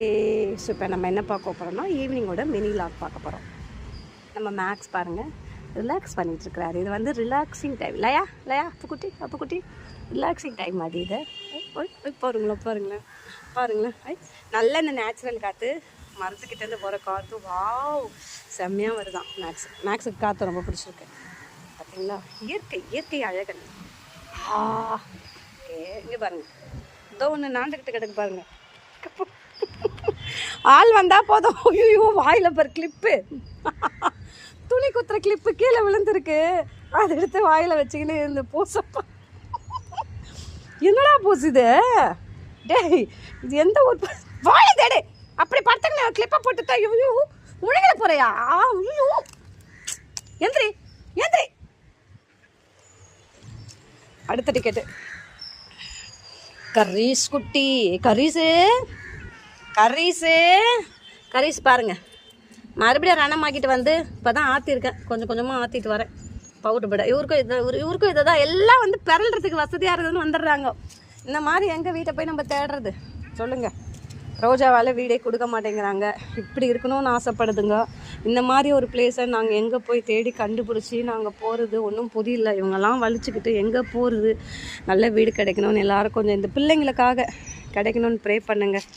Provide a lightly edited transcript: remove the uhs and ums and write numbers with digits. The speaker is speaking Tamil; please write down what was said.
ஸோ இப்போ நம்ம என்ன பார்க்க போகிறோம்னா ஈவினிங்கோட மினி லாக் பார்க்க போகிறோம். நம்ம மேக்ஸ் பாருங்கள் ரிலாக்ஸ் பண்ணிகிட்ருக்கிறாரு. இது வந்து ரிலாக்ஸிங் டைம் இல்லையா அப்புக்குட்டி ரிலாக்ஸிங் டைம் அது. இது பாருங்களேன் நல்ல இந்த நேச்சுரல் காற்று மரத்துக்கிட்டேருந்து போகிற காற்று வாவ் செம்மையாக வருதான். மேக்ஸுக்கு காற்று ரொம்ப பிடிச்சிருக்கு பார்த்தீங்களா. இயற்கை அழகன். இங்கே பாருங்கள் இதோ ஒன்று நாண்டுக்கிட்டு கிடக்கு பாருங்கள். ஆள் வந்தால் போதும். ஐயோ வாயில் பாரு கிளிப்பு, துணி குத்துற கிளிப்பு கீழே விழுந்துருக்கு. அதை எடுத்து வாயில் வச்சுக்கின்னு இந்த பூசப்பா. என்னடா பூசு இது? டேய் இது எந்த ஒரு வாயை தேடு. அப்படி பார்த்துங்க கிளிப்பை போட்டுட்டா. ஐயோ முழுகல போறியா? ஐயோ எந்திரி. அடுத்த டிக்கெட்டு கரீஸ் குட்டி. கரீஸ் பாருங்க மறுபடியும் ரணமாக்கிட்டு வந்து இப்போ தான் ஆற்றிருக்கேன். கொஞ்சமாக ஆற்றிட்டு வரேன். பவுடர் பட இவருக்கும் இதை தான் எல்லாம் வந்து பிறல்றதுக்கு வசதியாக இருக்குதுன்னு வந்துடுறாங்க. இந்த மாதிரி எங்கள் வீட்டை போய் நம்ம தேடுறது சொல்லுங்கள். ரோஜாவால் வீடே கொடுக்க மாட்டேங்கிறாங்க. இப்படி இருக்கணும்னு ஆசைப்படுதுங்க. இந்த மாதிரி ஒரு பிளேஸை நாங்கள் எங்கே போய் தேடி கண்டுபிடிச்சி நாங்கள் போகிறது ஒன்றும் புரியல. இவங்கெல்லாம் வலிச்சுக்கிட்டு எங்கே போகிறது? நல்ல வீடு கிடைக்கணும்னு எல்லோரும் கொஞ்சம் இந்த பிள்ளைங்களுக்காக கிடைக்கணும்னு ப்ரே பண்ணுங்கள்.